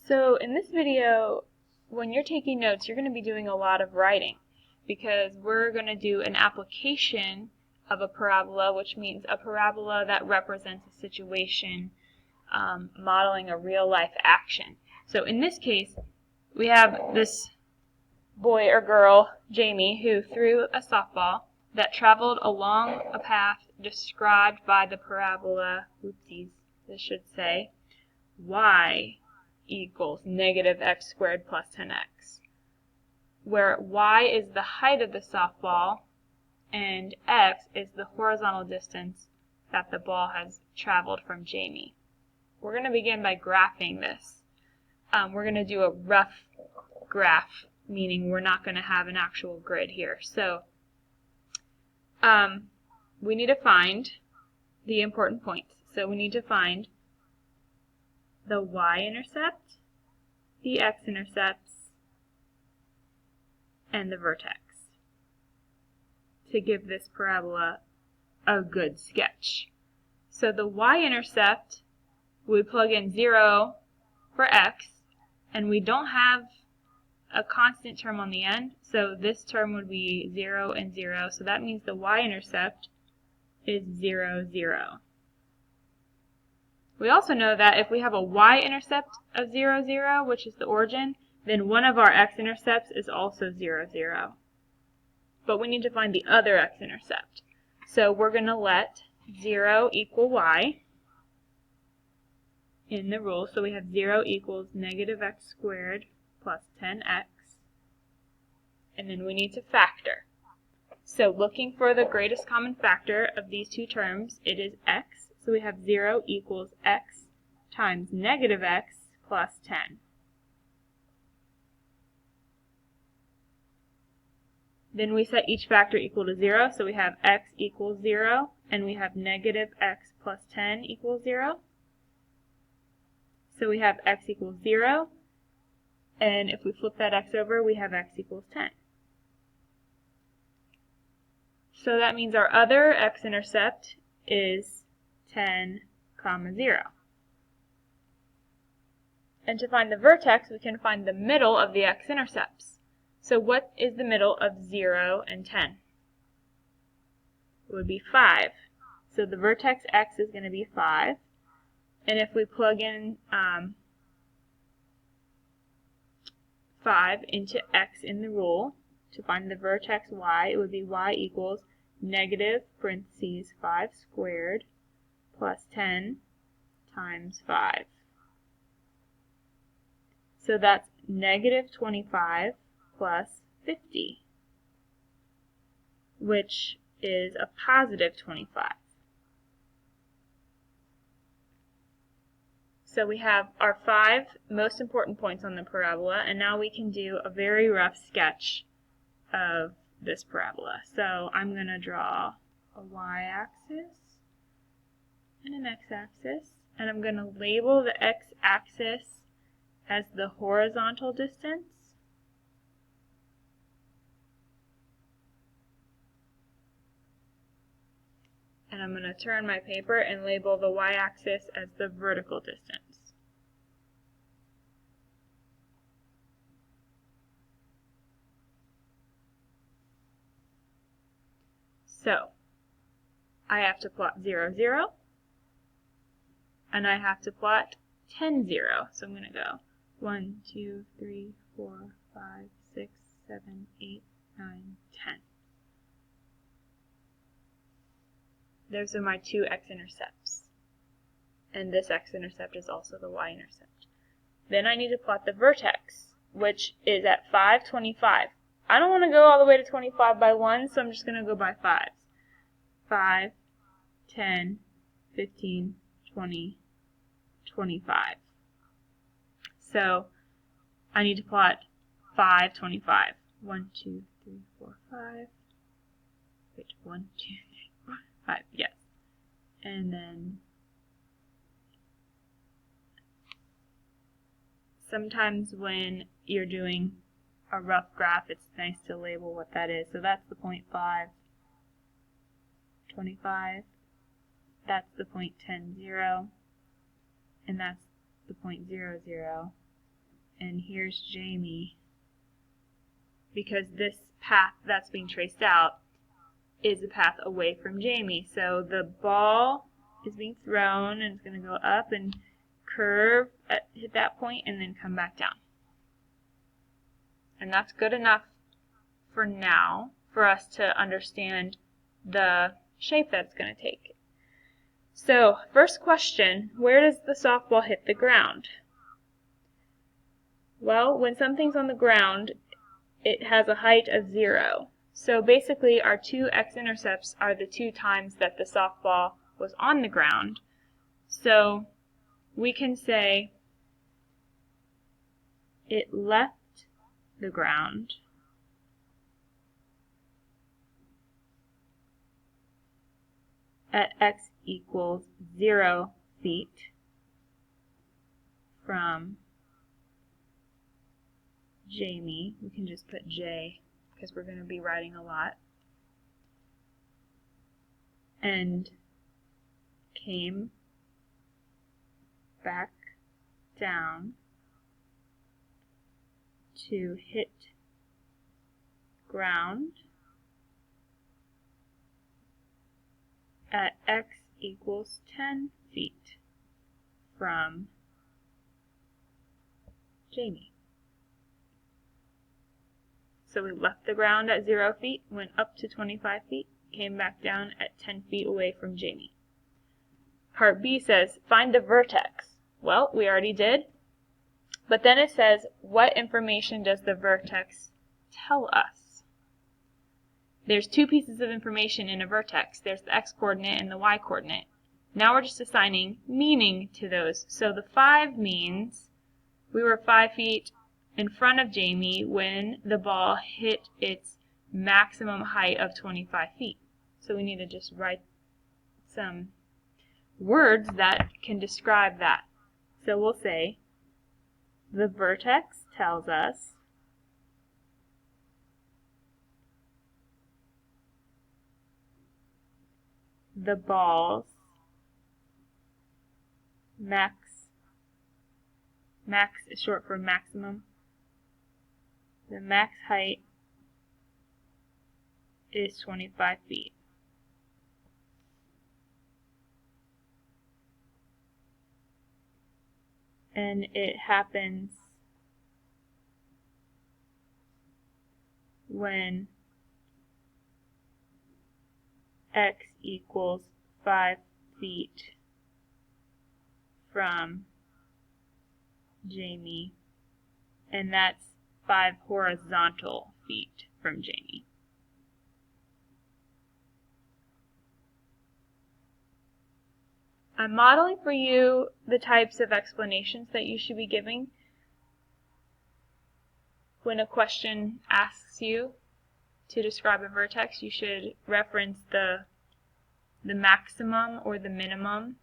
So in this video, when you're taking notes, you're going to be doing a lot of writing because we're going to do an application of a parabola, which means a parabola that represents a situation modeling a real-life action. So in this case, we have this boy or girl, Jamie, who threw a softball that traveled along a path described by the parabola, oopsies, this should say, y equals negative x squared plus 10x, where y is the height of the softball and x is the horizontal distance that the ball has traveled from Jamie. We're going to begin by graphing this. We're going to do a rough graph, meaning we're not going to have an actual grid here. So we need to find the important points. So we need to find the y-intercept, the x-intercepts, and the vertex to give this parabola a good sketch. So the y-intercept, we plug in 0 for x, and we don't have a constant term on the end, so this term would be 0 and 0, so that means the y-intercept is 0, 0. We also know that if we have a y-intercept of 0, 0, which is the origin, then one of our x-intercepts is also 0, 0. But we need to find the other x-intercept. So we're going to let 0 equal y in the rule. So we have 0 equals negative x squared plus 10x. And then we need to factor. So looking for the greatest common factor of these two terms, it is x. So we have 0 equals x times negative x plus 10. Then we set each factor equal to 0, so we have x equals 0, and we have negative x plus 10 equals 0. So we have x equals 0, and if we flip that x over, we have x equals 10. So that means our other x-intercept is 10, 0. And to find the vertex, we can find the middle of the x-intercepts. So what is the middle of 0 and 10? It would be 5. So the vertex x is going to be 5. And if we plug in 5 into x in the rule, to find the vertex y, it would be y equals negative parentheses 5 squared plus 10 times 5. So that's negative 25 plus 50, which is a positive 25. So we have our 5 most important points on the parabola, and now we can do a very rough sketch of this parabola. So I'm going to draw a y-axis and an x-axis, and I'm going to label the x-axis as the horizontal distance, and I'm going to turn my paper and label the y-axis as the vertical distance. So I have to plot 0, 0, and I have to plot 10, 0. So I'm going to go 1, 2, 3, 4, 5, 6, 7, 8, 9, 10. Those are my two x-intercepts. And this x-intercept is also the y-intercept. Then I need to plot the vertex, which is at 5, 25. I don't want to go all the way to 25 by 1, so I'm just going to go by 5s. 5, 10, 15, 20, 25. So I need to plot 5, 25. 1, 2, 3, 4, 5. Wait, 1, 2, 3, 4, 5. Yes. And then sometimes when you're doing a rough graph, it's nice to label what that is. So that's the point 5, 25. That's the point 10, 0. And that's the point 0, 0. and here's Jamie, because this path that's being traced out is a path away from Jamie. So the ball is being thrown and it's going to go up and curve hit that point and then come back down. And that's good enough for now for us to understand the shape that's going to take. So, first question, where does the softball hit the ground? Well, when something's on the ground, it has a height of 0. So basically our two x-intercepts are the two times that the softball was on the ground. So we can say it left the ground at x equals 0 feet from Jamie. We can just put J because we're going to be writing a lot. And came back down to hit ground at x equals 10 feet from Jamie. So we left the ground at 0 feet, went up to 25 feet, came back down at 10 feet away from Jamie. Part B says, find the vertex. Well, we already did. But then it says, what information does the vertex tell us? There's two pieces of information in a vertex. There's the x-coordinate and the y-coordinate. Now we're just assigning meaning to those. So the 5 means we were 5 feet in front of Jamie when the ball hit its maximum height of 25 feet. So we need to just write some words that can describe that. So we'll say the vertex tells us the ball's max is short for maximum. The max height is 25 feet. And it happens when x equals 5 feet from Jamie, and that's 5 horizontal feet from Jamie. I'm modeling for you the types of explanations that you should be giving when a question asks you to describe a vertex. You should reference the maximum or the minimum,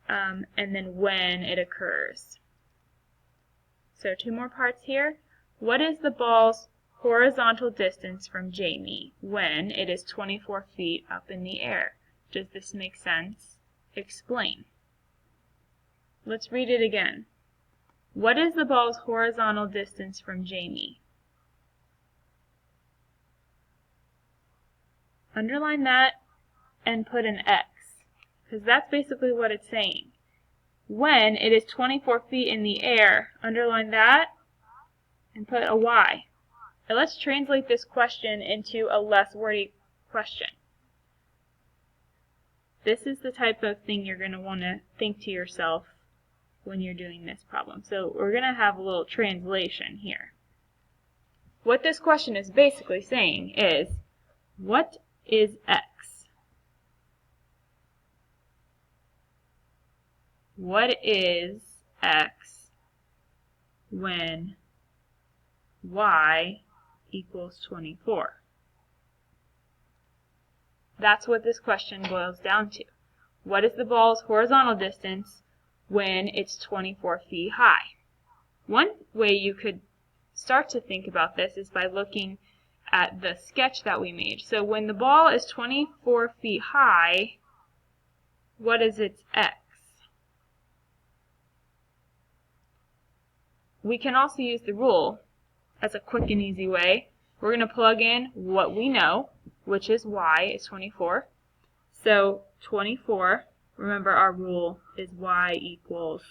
and then when it occurs. So 2 more parts here. What is the ball's horizontal distance from Jamie when it is 24 feet up in the air? Does this make sense? Explain. Let's read it again. What is the ball's horizontal distance from Jamie? Underline that and put an X, because that's basically what it's saying. When it is 24 feet in the air, underline that and put a Y. Now let's translate this question into a less wordy question. This is the type of thing you're going to want to think to yourself when you're doing this problem. So we're going to have a little translation here. What this question is basically saying is, what is X? What is X when Y equals 24? That's what this question boils down to. What is the ball's horizontal distance when it's 24 feet high? One way you could start to think about this is by looking at the sketch that we made. So when the ball is 24 feet high, what is its X? we can also use the rule as a quick and easy way. We're going to plug in what we know, which is y is 24. So 24, remember our rule is y equals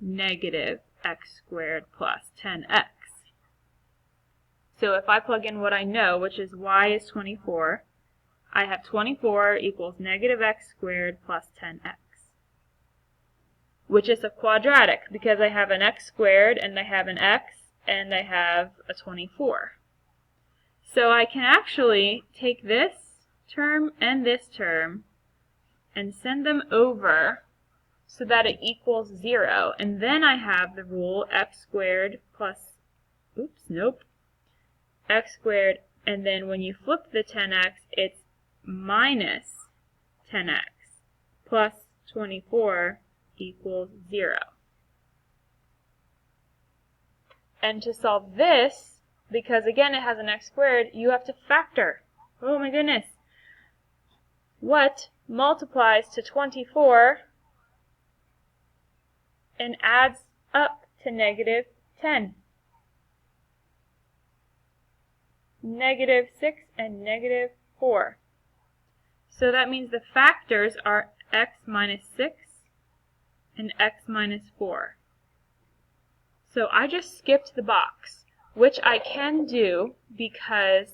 negative x squared plus 10x. So if I plug in what I know, which is y is 24, I have 24 equals negative x squared plus 10x, which is a quadratic because I have an x squared and I have an x and I have a 24. So I can actually take this term and this term and send them over so that it equals 0. And then I have the rule x squared plus, x squared, and then when you flip the 10x, it's minus 10x plus 24 equals 0. And to solve this, because again it has an x squared, you have to factor. Oh my goodness. What multiplies to 24 and adds up to negative 10? Negative 6 and negative 4. So that means the factors are x minus 6 and x minus 4. So I just skipped the box, which I can do because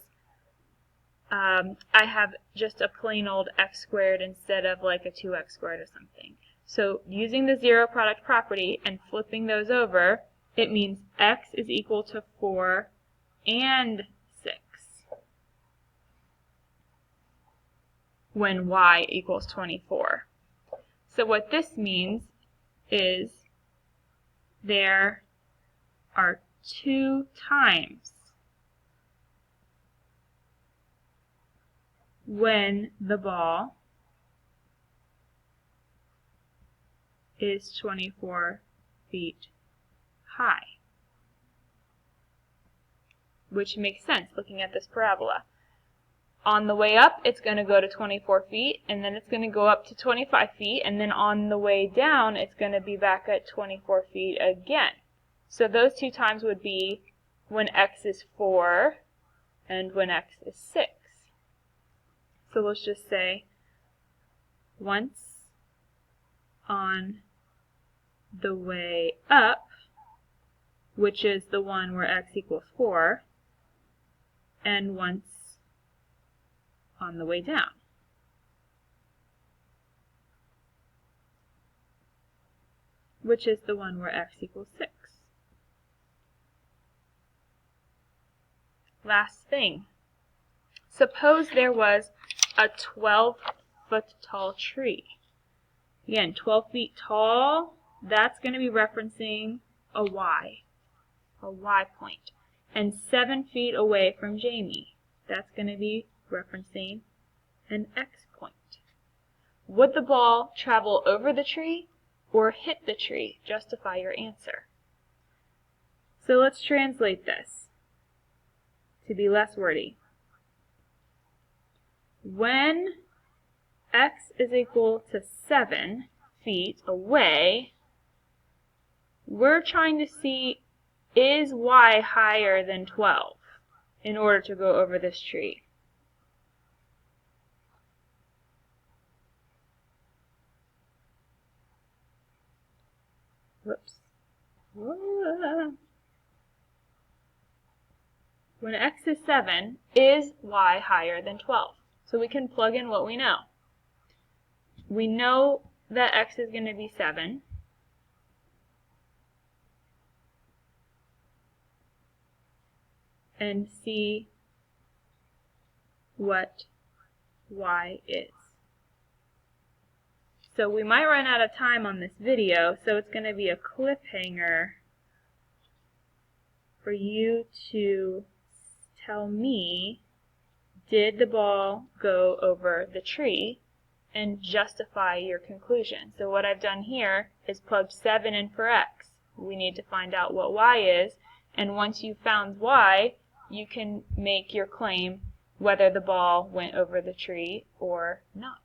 I have just a plain old x squared instead of like a 2x squared or something. So using the zero product property and flipping those over, it means x is equal to 4 and 6 when y equals 24. So what this means is there are 2 times when the ball is 24 feet high, which makes sense looking at this parabola. On the way up, it's going to go to 24 feet, and then it's going to go up to 25 feet, and then on the way down, it's going to be back at 24 feet again. So those 2 times would be when x is 4 and when x is 6. So let's just say once on the way up, which is the one where x equals 4, and once on the way down. Which is the one where x equals 6. Last thing. Suppose there was a 12-foot tall tree. Again, 12 feet tall, that's going to be referencing a y point. And 7 feet away from Jamie, that's going to be referencing an x point. Would the ball travel over the tree or hit the tree? Justify your answer. So let's translate this to be less wordy. When x is equal to 7 feet away, we're trying to see, is y higher than 12 in order to go over this tree? Whoops. When x is 7, is y higher than 12? So we can plug in what we know. We know that x is going to be 7. And see what y is. So we might run out of time on this video, so it's going to be a cliffhanger for you to tell me, did the ball go over the tree, and justify your conclusion. So what I've done here is plugged 7 in for x. We need to find out what y is, and once you've found y, you can make your claim whether the ball went over the tree or not.